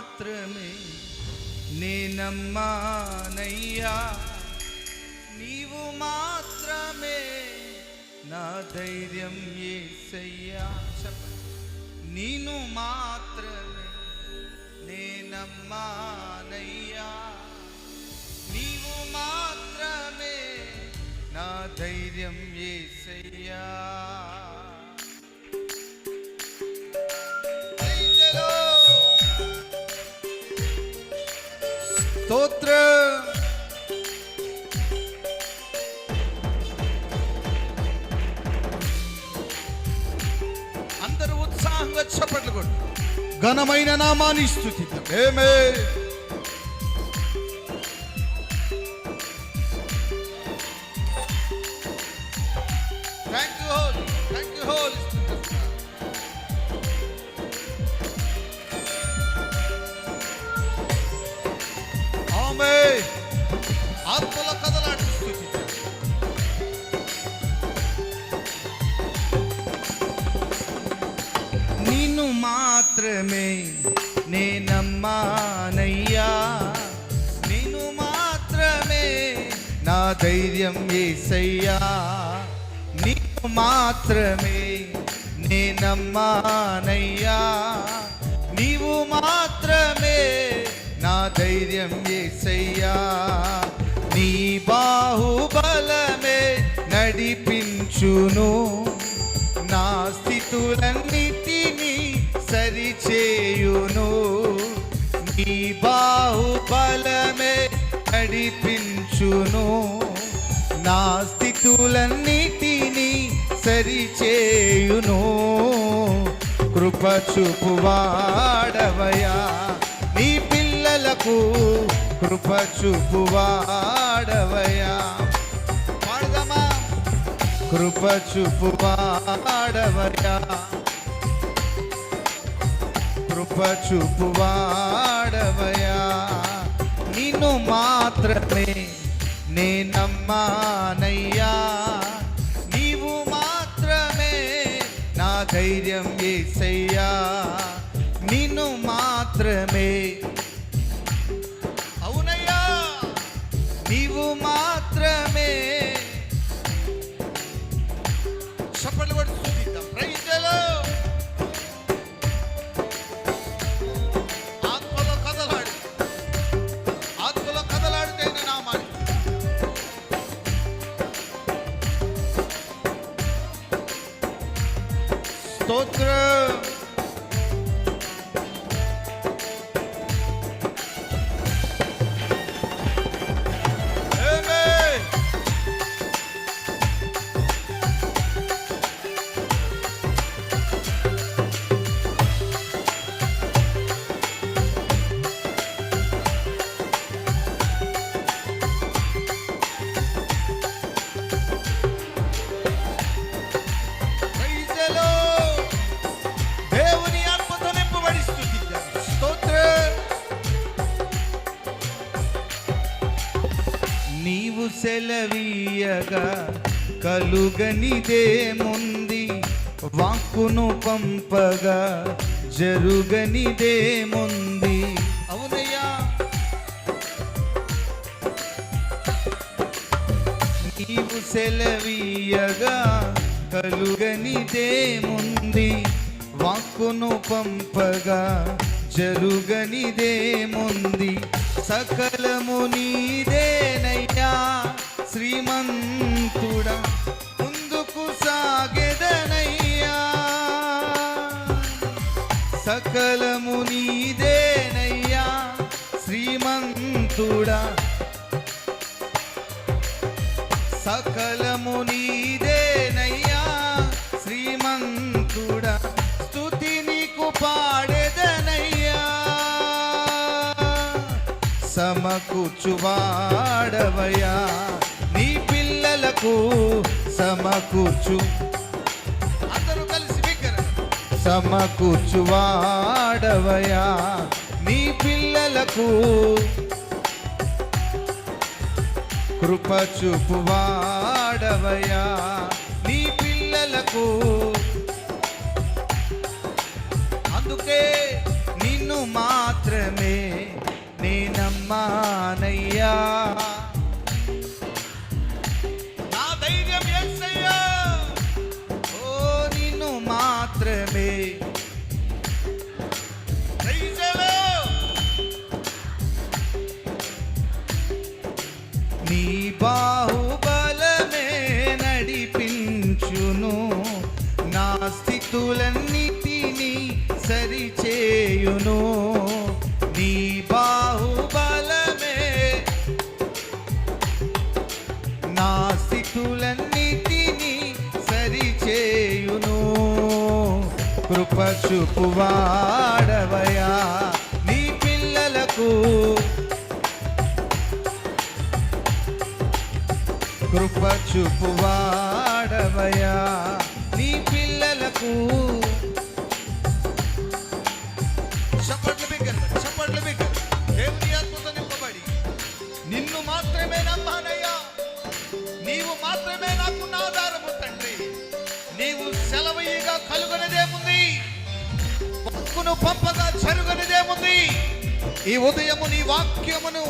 మాత్రమే నేనమ్మానయ్యా, నీవు మాత్రమే నా ధైర్యం యేసయ్యా. నిన్ను మాత్రమే నేనమ్మానయ్యా, నీవు మాత్రమే నా ధైర్యం యేసయ్యా. స్తోత్రం. అందరూ ఉత్సాహంగా చప్పట్లు కొట్టు, ఘనమైన నామాన్ని స్తుతిద్దాం. Amen. Thank you holy, thank you holy. Amen. ఆత్మలో కదలాడు స్తుతిద్దాం. నిన్ను మాత్రమే నేనమ్మానయ్యా, నిన్ను మాత్రమే నా ధైర్యం యేసయ్యా, నిన్ను మాత్రమే నేనమ్మానయ్యా, నీవు మాత్రమే నా ధైర్యం యేసయ్యా. నీ బాహుబలమే నడిపించును, నా స్థితులన్నిటినీ సరిచేయును. నీ బాహుబలమే నడిపించును, నా స్థితులన్నిటినీ సరిచేయును. కృప చూపువాడవయ్యా, నీ పిల్లలకు కృప చూపువాడవయ్యా. పాడదామా? కృప చూపువాడవయ్యా, కృప చూపువాడవయ్యా. నిన్ను మాత్రమే నేనమ్మానయ్యా, నీవు మాత్రమే నా ధైర్యం యేసయ్యా, నిన్ను మాత్రమే. అవునయ్యా, నీవు మాత్రమే. చప్పట్లు కొట్టి స్తుతిద్దాం. Praise the lord. ఆత్మలో కదలాడు, ఆత్మలో కదలాడితేనే నామాన్ని. స్తోత్రం. నీవు సెలవీయగా కలుగనిదేముంది, వాక్కును పంపగా జరుగనిదేముంది. అవునయ్యా, నీవు సెలవీయగా కలుగనిదేముంది, వాక్కును పంపగా జరుగనిదేముంది. సకలము నీదేనయ్యా శ్రీమంతుడా, ముందుకు సాగెదనయ్యా. సకలము నీదేనయ్యా శ్రీమంతుడా, సకలము నీదేనయ్యా శ్రీమంతుడా. స్తుతి నీకు పాడెదనయ్యా, సమకూర్చువాడవయ్యా, నీ పిల్లలకు సమకూర్చు. అందరూ కలిసి సమకూర్చువాడవయ్యా, నీ పిల్లలకు కృప చూపువాడవయ్యా, నీ పిల్లలకు. అందుకే నిన్ను మాత్రమే నమ్మానయ్యా. నా ధైర్యం యేసయ్యా, ఓ నిన్ను మాత్రమే. నీ బాహుబలమే నడిపించును, నా స్థితులన్నిటినీ సరిచేయును. నీ బాహుబలమే నా స్థితులన్నిటినీ సరిచేయును. కృప చూపువాడవయా నీ పిల్లలకు, కృప చూపువాడవయా నీ పిల్లలకు. చప్పట్లు బిగ్గర దేవుని ఆత్మతో నింపబడి నిన్ను మాత్రమే నమ్మానయ్యా. నీవు మాత్రమే నాకున్న ఆధారము తండ్రి. నీవు సెలవయ్యగా కలుగనిదేముంది, వాక్కును పంపగా జరుగనిదేముంది. ఈ ఉదయము నీ వాక్యమును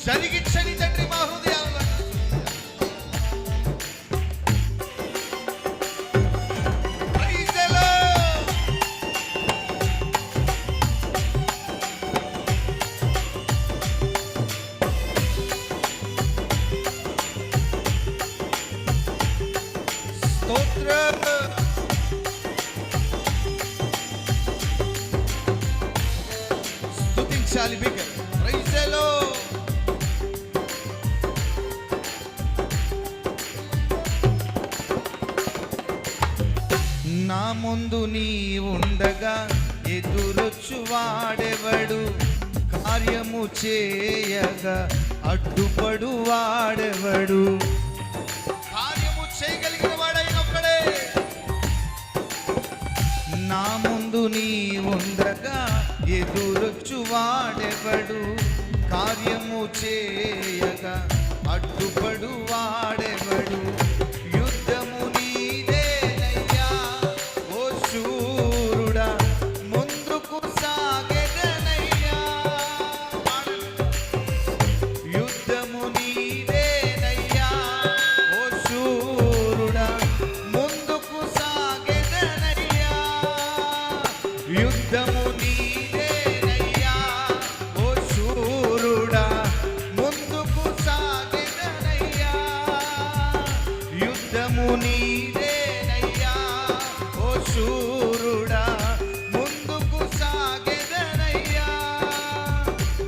జరిగించని తండ్రి మా హృదయాలలో. స్తుతించాలి బిగ్గర. Praise the lord. నా ముందు నీ ఉండగా ఎదురొచ్చు వాడెవడు, కార్యము చేయగా అడ్డుపడు వాడెవడు. కార్యము చేయగలిగిన వాడైన ఒక్కడే. నా ముందు నీ ఉండగా ఎదురొచ్చు వాడెవడు, కార్యము చేయగా అడ్డుపడు వాడెవడు. యుద్ధము నీదేనయ్యా ఓ శూరుడా, ముందుకు సాగెదనయ్యా. యుద్ధము నీదేనయ్యా ఓ శూరుడా, ముందుకు సాగెదనయ్యా. యుద్ధము నీదేనయ్యా ఓ శూరుడా, ముందుకు సాగెదనయ్యా. యుద్ధము నీదేనయ్యా ఓ శూరుడా, ముందుకు సాగెదనయ్యా.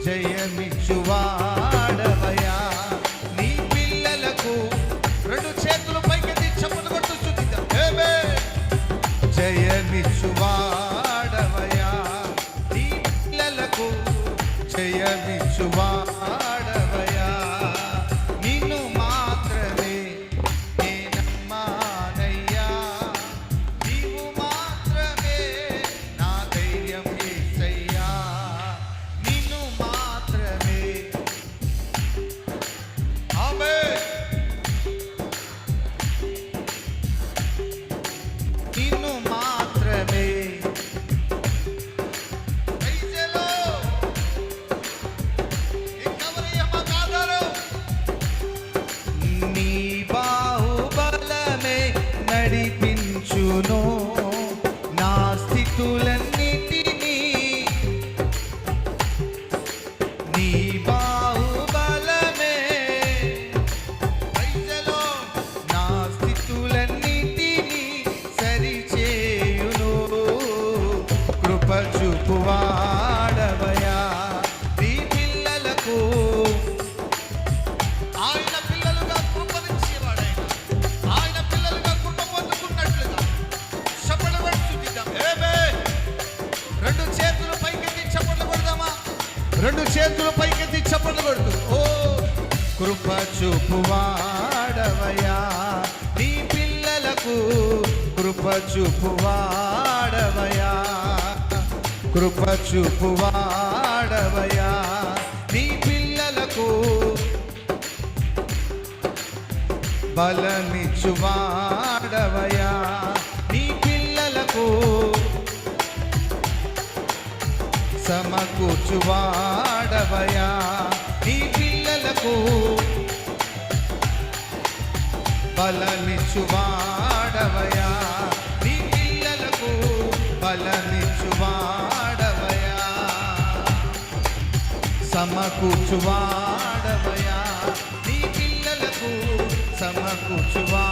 జయమిచ్చువాడవయా నీ పిల్లలకు. రెండు చేతులు పైకెత్తి చప్పట్లు కొడుతూ స్తుతిద్దాం. ఆమేన్. జయమిచ్చువాడవయా నీ పిల్లలకు, జయమిచ్చువాడవయా. నిన్ను మాత్రమే నే నమ్మానయ్యా. నీవు మాత్రమే నా ధైర్యం యేసయ్యా. నిన్ను మాత్రమే. ఆమేన్. నిన్ను మాత్రమే. Praise the lord. ఇంకెవరయ్యా మాకు ఆధారం? నీ బాహుబలమే నడిపించును, నా స్థితులన్నిటినీ. నీ బాహుబలమే, ప్రైజ్ ది లార్డ్, నా స్థితులన్నిటినీ సరిచేయును. కృప చూపువాడవయా నీ పిల్లలకు. ఆయన పిల్లలుగా కృపనిచ్చేవాడైన, ఆయన పిల్లలుగా కృప పొందుకున్నట్లుగా చప్పట్లు కొట్టి స్తుతిద్దాం. ఆమేన్. రెండు చేతులు పైకెత్తి చప్పట్లు కొడదామా? రెండు చేతులు పైకెత్తి చప్పట్లు కొడుతూ ఓ కృప చూపువాడవయా నీ పిల్లలకు. కృప చూపువాడవయా, కృప చూపువాడవయా నీ పిల్లలకు. బలమిచ్చువాడవయా నీ పిల్లలకు. సమకూర్చువాడవయా నీ పిల్లలకు బలమిచ్చువాడవయా నీ పిల్లలకు బలమిచ్చువాడవయా సమకూర్చువాడవయా నీ పిల్లలకు సమకూర్చువాడవయా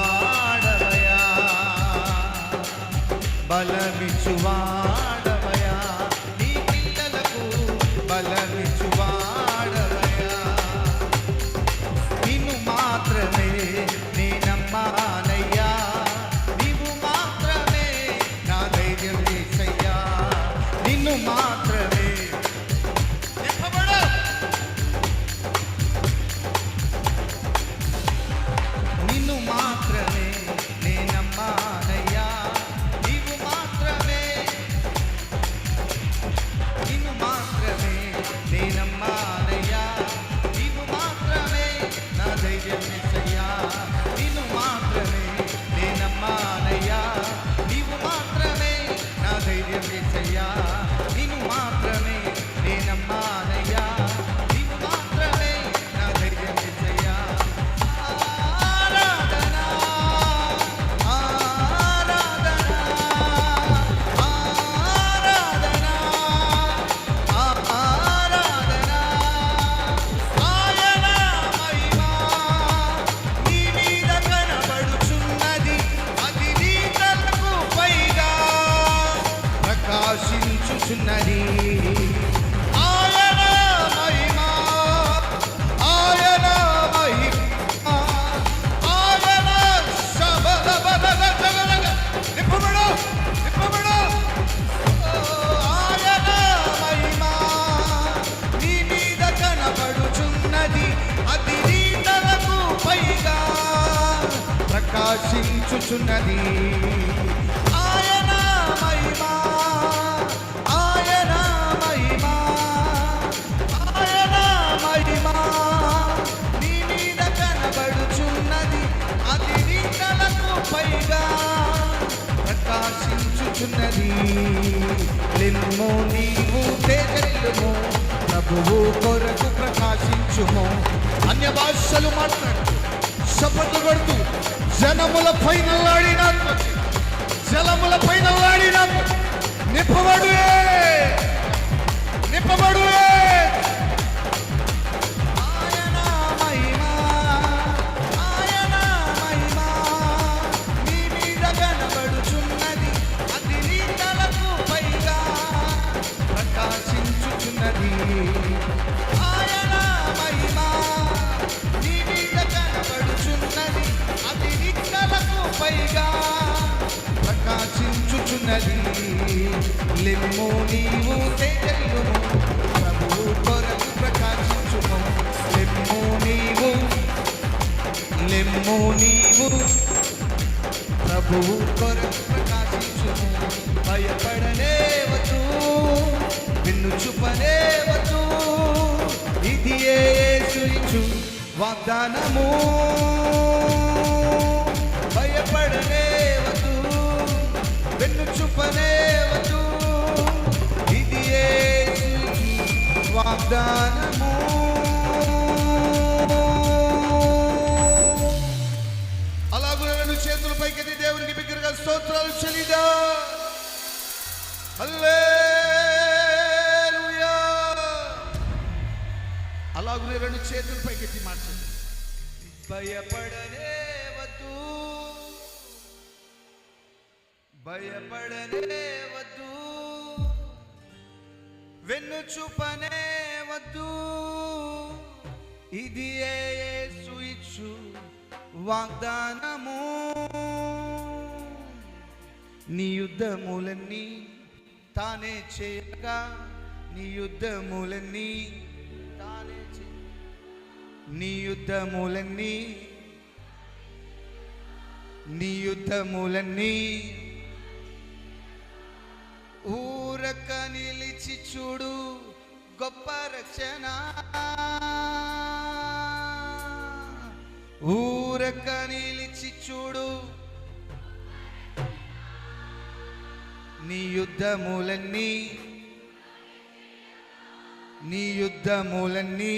బలమిచ్చువాడవయా నీ పిల్లలకు బలమిచ్చువాడవయా నిన్ను మాత్రమే నే నమ్మానయ్యా నీవు మాత్రమే నా ధైర్యం యేసయ్యా నిన్ను మాత్రమే నిన్ను మాత్రమే నే నమ్మానయ్యా నీవు మాత్రమే నిన్ను మాత్రమే నే నమ్మానయ్యా నీవు మాత్రమే నా ధైర్యం యేసయ్యా నిన్ను మాత్రమే నే నమ్మానయ్యా నీవు మాత్రమే నా ధైర్యం యేసయ్యా నిన్ను మాత్రమే నే నమ్మానయ్యా నీవు మాత్రమే నా ధైర్యం యేసయ్యా ఆరాధన ఆరాధన ఆరాధన ఆరాధన ఆయన మహిమ నీ మీద కనబడుచున్నది అది నీ తలకు పైగా ప్రకాశించుచున్నది ఆయన మహిమ ఆయన మహిమ ఆయన శబలబలగ నిప్పబడు నిప్పబడు ఆయన మహిమ నీ మీద కనబడుచున్నది అది నీ తలకు పైగా ప్రకాశించుచున్నది ఆయన మహిమ ఆయన మహిమ ఆయన మహిమ నీ మీద కనబడుచున్నది అది నీ తలకు పైగా ప్రకాశించుచున్నది లెమ్ము నీవు తేజల్లుము ప్రభువు కొరకు ప్రకాశించుము అన్య భాషలు మాట్లాడు శపథలు కొడుతూ జనముల పైన జలముల పైన నిప్పబడు నిప్పబడు ఆయన మహిమ ఆయన మహిమ నీ మీద కనబడుచున్నది అది నీ తలకు పైగా ప్రకాశించుచున్నది ఆయన మహిమ నీ మీద కనబడుచున్నది అది నీ తలకు పైగా ప్రకాశించుచున్నది లెమ్ము నీవు తేజల్లుము ప్రభువు కొరకు ప్రకాశించుము లెమ్ము నీవు ప్రభువు కొరకు ప్రకాశించుము భయపడనేవద్దు నిన్ను చూపనేవద్దు ఇది యేసు ఇచ్చు వాగ్దానము భయపడనేవద్దు వెన్ను చూపనేవద్దు ఇది యేసు వాగ్దానము అలాగే రెండు చేతుల పైకెత్తి దేవునికి బిగ్గరగా స్తోత్రాలు చెల్లిదా హల్లెలూయా అలాగే రెండు చేతుల పైకెత్తి మార్చండి భయపడనేవద్దు భయపడనేవద్దు వెన్ను చూపనేవద్దు ఇది యేసు ఇచ్చు వాగ్దానము నీ యుద్ధములన్నీ తానే చేయగా నీ యుద్ధములన్నీ తానే నీ యుద్ధములన్నీ ఊరక నిలిచి చూడు గొప్ప రక్షణ ఊరక నిలిచి చూడు నీ యుద్ధములన్నీ నీ యుద్ధములన్నీ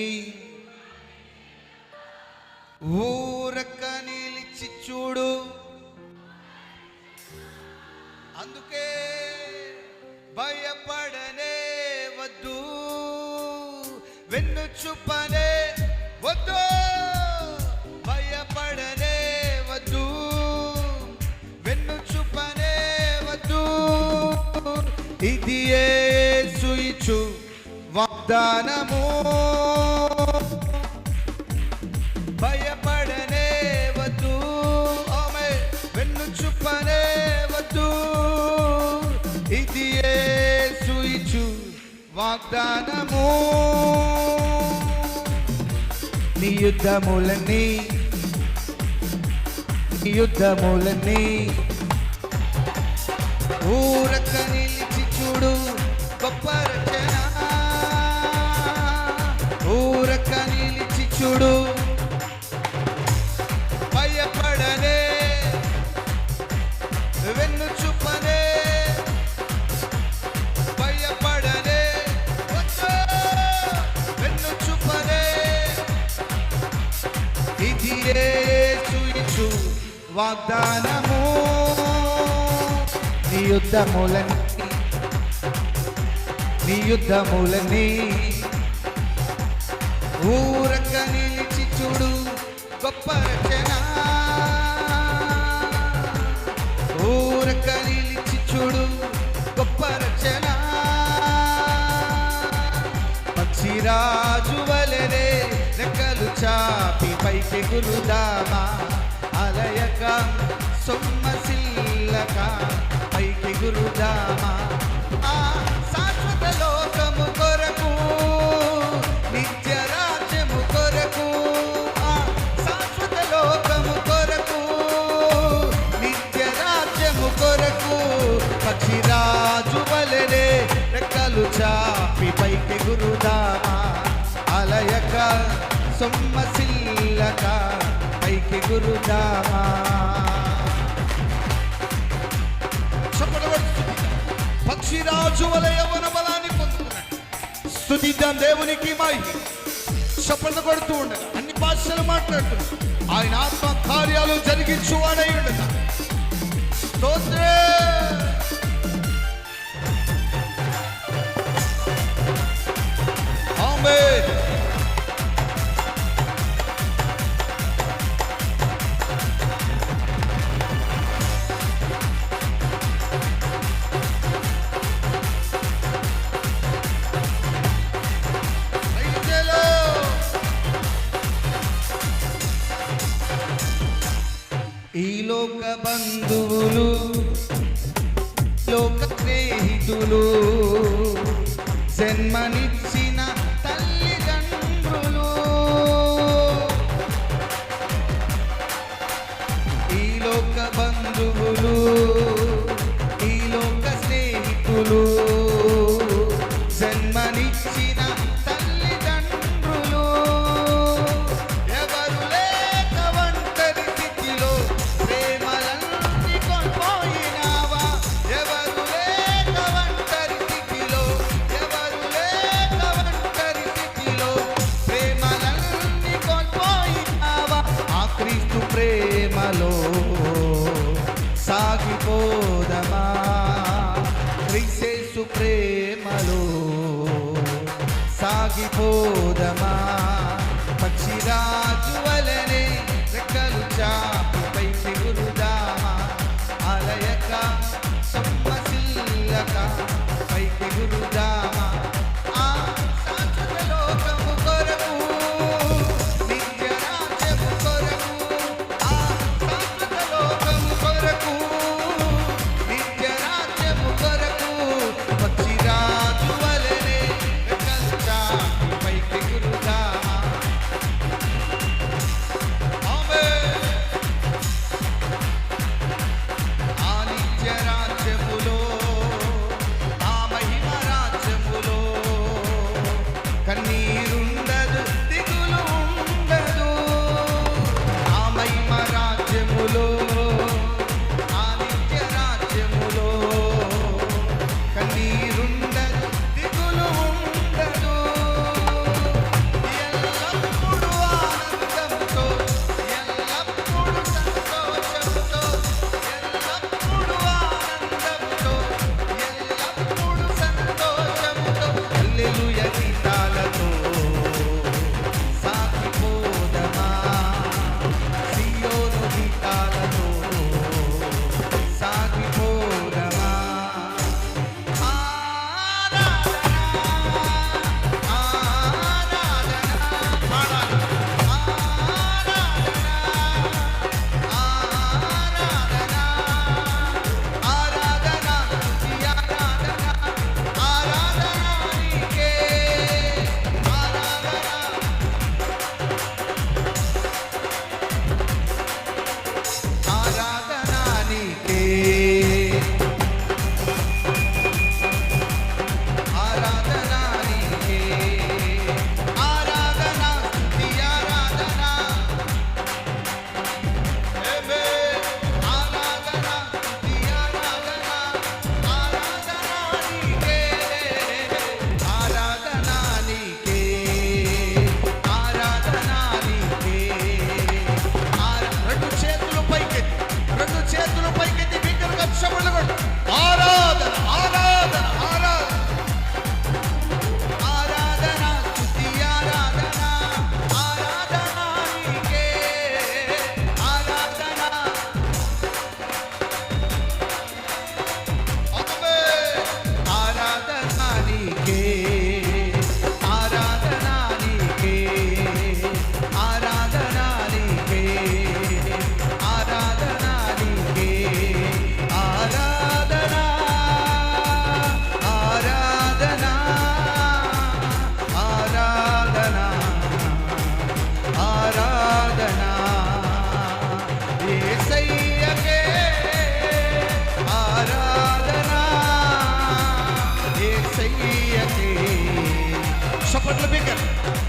ఊరక నిలిచి చూడు. అందుకే భయపడనే వద్దు, వెన్ను చూపనే వద్దు, భయపడనే వద్దు, వెన్ను చూపనే వద్దు. ఇది యేసు ఇచ్చు వాగ్దానము, భయపడనే వద్దు, ఆమె వెన్ను చూపనే వద్దు. ఇది యేసు ఇచ్చు వాగ్దానము. నీ యుద్ధములన్నీ ఊరక నిలిచి చూడు. గొప్ప రచన ఊరక నిలిచి చూడు. భయపడనే వెన్ను చూపనే, భయపడనే వద్దు, వెన్ను చూపనే. ఇది యేసు ఇచ్చు వాగ్దానము. నీ యుద్ధములన్నీ ఊరక నిలిచి చూడు. గొప్ప రచన ఊరక నిలిచి చూడు. గొప్ప రచన పక్షిరాజు వలెనే రెక్కలు చాపి పైకి గురుదామా. అలయక సొమ్మసిల్లక పైకి గురుదామా. ఆ శాశ్వత లోకము కొరకు, నిత్య రాజ్యము కొరకు, ఆ శాశ్వత లోకము కొరకు, నిత్య రాజ్యము కొరకు పక్షిరాజు వలెనే రెక్కలు చాపి పైకి గురుదామా. అలయక సొమ్మసిల్లక పైకి గురుదామా. పక్షిరాజు వలె యవ్వన బలాన్ని పొందుకున్నాడు. స్తుతిద్దాం దేవునికి మహిమ. చప్పట్లు కొడుతూ ఉండగా అన్ని భాషలు మాట్లాడుతున్నాడు. ఆయన ఆత్మ కార్యాలు జరిగించువాడై ఉండగా స్తోత్రం. ఆమేన్. ఈ లోక బంధువులు, లోక స్నేహితులు, జన్మనిచ్చిన తల్లిదండ్రులు, ఈ లోక బంధువులు, ఈ లోక స్నేహితులు, జన్మనిచ్చిన తల్లిదండ్రులు, ఎవరు లేక ఒంటరి స్థితిలో ప్రేమలన్నీ కోల్పోయినావా. ఎవరు లేక ఒంటరి స్థితిలో, ఎవరు లేక ఒంటరి స్థితిలో ప్రేమలన్నీ కోల్పోయినావా. ఆ క్రీస్తు ప్రేమలో సాగిపోదమా. క్రీస్తు ప్రేమలో సాగిపోదమా. పక్షిరాజు వలెనే రెక్కలు చాపి పైకి గురుదామా. అలయక సొమ్మసిల్లక పైకి గురుదామా. ఆ శాశ్వత లోకము కొరకు, నిత్య రాజ్యము కొరకు, ఆ శాశ్వత లోకము కొరకు, నిత్య రాజ్యము కొరకు పక్షిరాజు వలెనే రెక్కలు చాపి పైకి గురుదామా.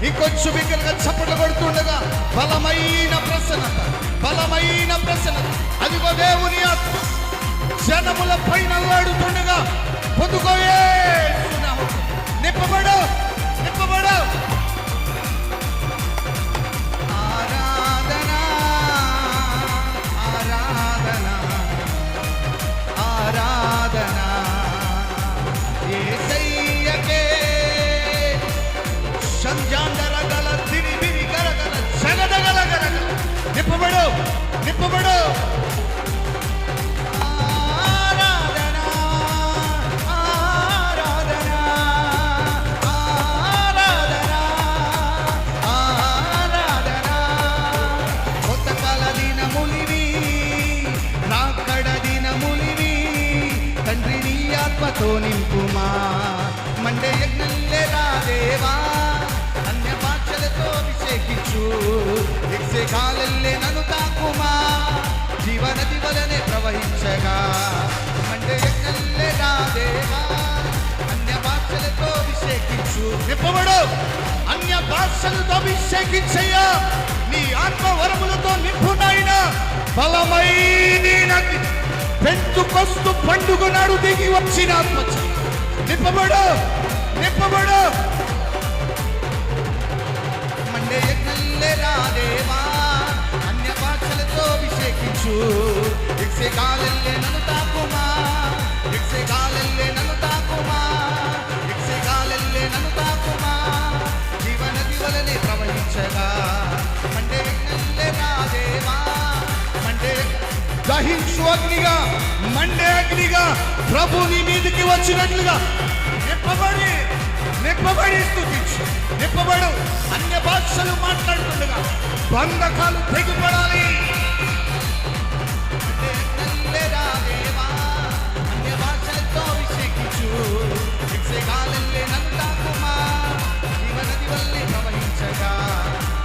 ఇంకొంచెం బిగ్గరగా చప్పట్లు కొడుతుండగా బలమైన ప్రసన్నత, బలమైన ప్రసన్నత. అదిగో దేవుని ఆత్మ జనముల పైన అల్లాడుతుండగా పొదుకోయే నిప్పబడు, నిప్పబడు. ఆరాధన, ఆరాధన, ఆరాధన యేసయ్యకే. సంజాండర గల తిని బిని గరగల జగదగల గరగల నిప్పబడు, నిప్పబడు. నింపుమా మండే యజ్ఞంలే రాదేవా, అన్య భాషలతో అభిషేకించు, యక్షగాలల్లే నన్ను తాకుమా, జీవనది వలనే ప్రవహించగా. మండే యజ్ఞంలే రాదేవా, అన్య భాషలతో అభిషేకించు. నింపబడు, అన్య భాషలతో అభిషేకించయ్యా. నీ ఆత్మ వరములతో నింపునాయినా బలమైన పెంతుకొస్తు పండుగ నాడు దిగి వచ్చిన ఆత్మ. నింపబడు, నింపబడు. మండే యజ్ఞంలే రాదేవా, అన్య భాషలతో అభిషేకించు, యక్షగాలల్లే నన్ను తాకుమా, యక్షగాలల్లే నన్ను తాకుమా, యక్షగాలల్లే నన్ను తాకుమా, జీవనది వలనే ప్రవహించగా. మండే యజ్ఞంలే రాదేవా, మండే దహించు అగ్నిగా, మండే అగ్నిగా ప్రభు నీ మీదకి వచ్చినట్లుగా నింపబడి, నింపబడి స్తుతించు. నింపబడు. అన్య భాషలు మాట్లాడుతుండగా బంధకాలు తెగిపడాలి. అన్య భాషలతో అభిషేకించు, యక్షగాలల్లే నన్ను తాకుమా, జీవనది వల్లే ప్రవహించగా.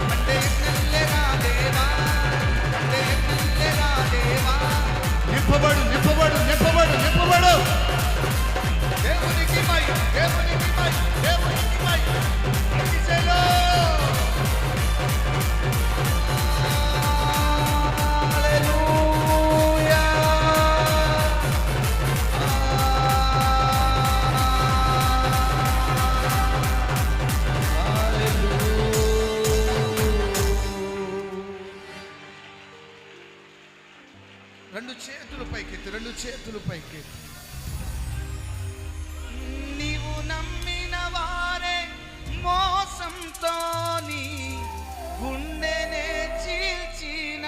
Monday యజ్ఞంలే రాదేవా, Monday యజ్ఞంలే రాదేవా. నింపబడు, నింపబడు, నింపబడు, నింపబడు. దేవునికి మై, దేవునికి మై, దేవునికి మై. అతిశయలో హల్లెలూయా. రెండు చేతులు పైకెత్తి, రెండు చేతులు పైకెత్తి. నీవు నమ్మిన వారే మోసంతో నీ గుండెనే చీల్చిన,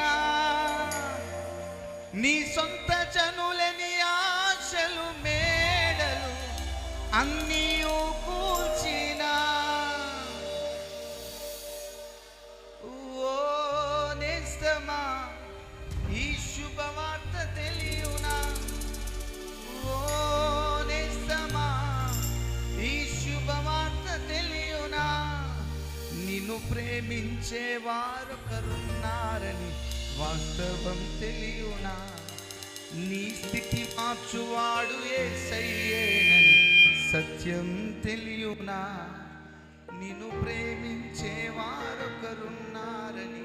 నీ సొంత జనులని ఆశలు మేడలు అన్నీ కూల్చిన. ఓ నేస్తమా ఈ శుభవార్త తెలియునా, ఓ నేస్తమా ఈ శుభవార్త తెలియునా, నిన్ను ప్రేమించే వారొకరున్నారని వాస్తవం తెలియునా, నీ స్థితి మార్చువాడు యేసయ్యేనని సత్యం తెలియునా, నిన్ను ప్రేమించే వారొకరున్నారని,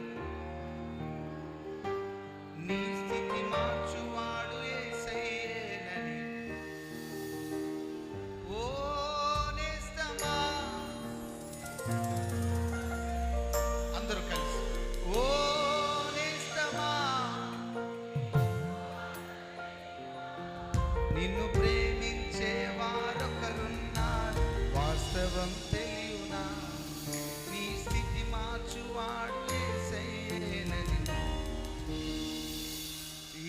నీ స్థితి మార్చువాడు యేసయ్యేనని. ఓ నేస్తమా, అందరూ కలిసి ఓ నేస్తమా, నిన్ను ప్రేమించే వారొకరున్నారు వాస్తవం తెలియునా, నీ స్థితి మార్చువాడు యేసయ్యేనని.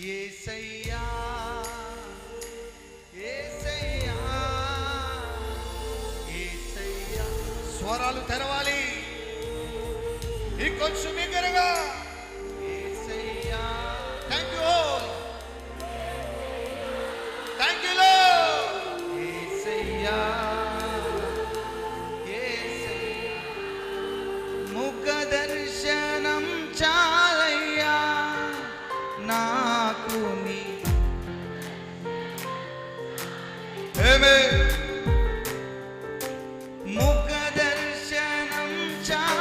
యేసయ్యా, యేసయ్యా, యేసయ్యా. స్వరాలు తెరవాలి ఇంకొంచెం బిగ్గరగా. యేసయ్యా. Thank you, thank you lord. యేసయ్యా, యేసయ్యా. ముఖ దర్శనం చాలయ్యా నాకు నీ. ముఖ దర్శనం చాలయ్యా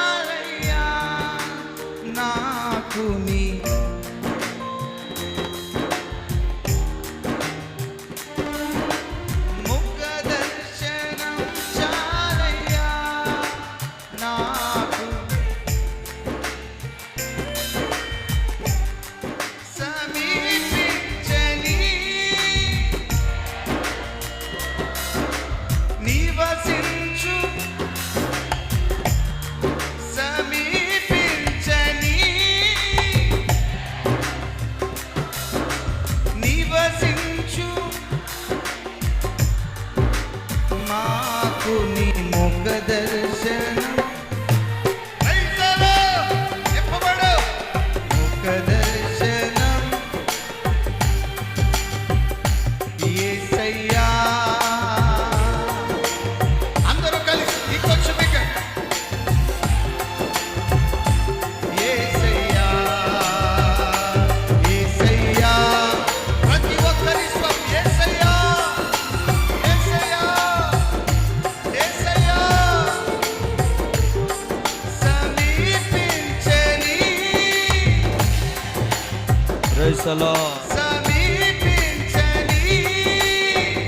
ప్రైజ్ ద లార్డ్. సమీపించని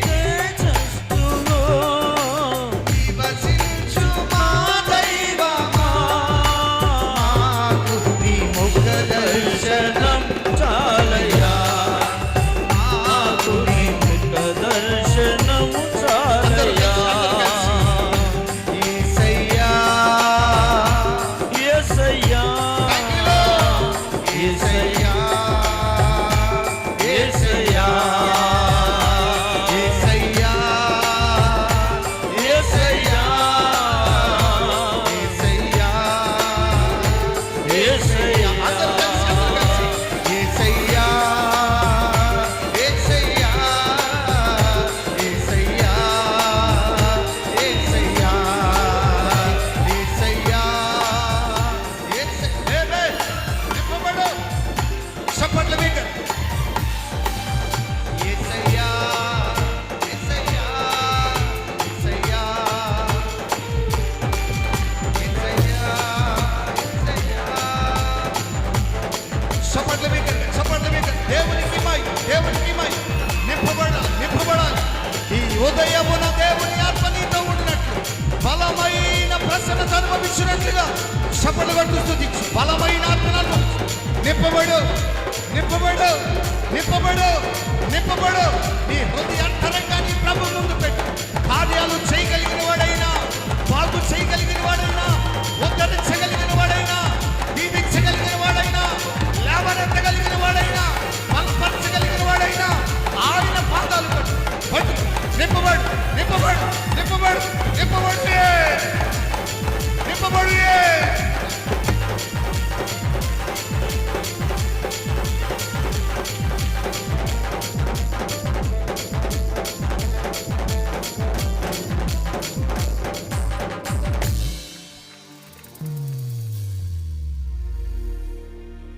తేజస్సులో నివసించు మా దైవమా, మాకు నీ ముఖ దర్శనం చాలయ్యా, మాకు నీ ముఖ దర్శనము చాలయ్యా. యేసయ్యా యేసయ్యా యేసయ్యా యేసయ్యా యేసయ్యా యేసయ్యా యేసయ్యా యేసయ్యా అందరూ కలిసి యేసయ్యా యేసయ్యా యేసయ్యా యేసయ్యా యేసయ్యా యేసయ్యా నింపబడు చప్పట్లు మీకు యేసయ్యా యేసయ్యా యేసయ్యా యేసయ్యా యేసయ్యా చప్పట్లు మీకు చప్పట్లు మీకు దేవునికి మై నింపబడాలి ఈ ఉదయమున దేవుని ఆత్మ నీతో ఉండినట్లు బలమైన ప్రసన్నత అనుభవించినట్లుగా చప్పట్లు కొట్టు స్తుతించు. బలమైన ఆత్మను అనుభవించు. నింపబడు నీ హృదయ అంతరంగ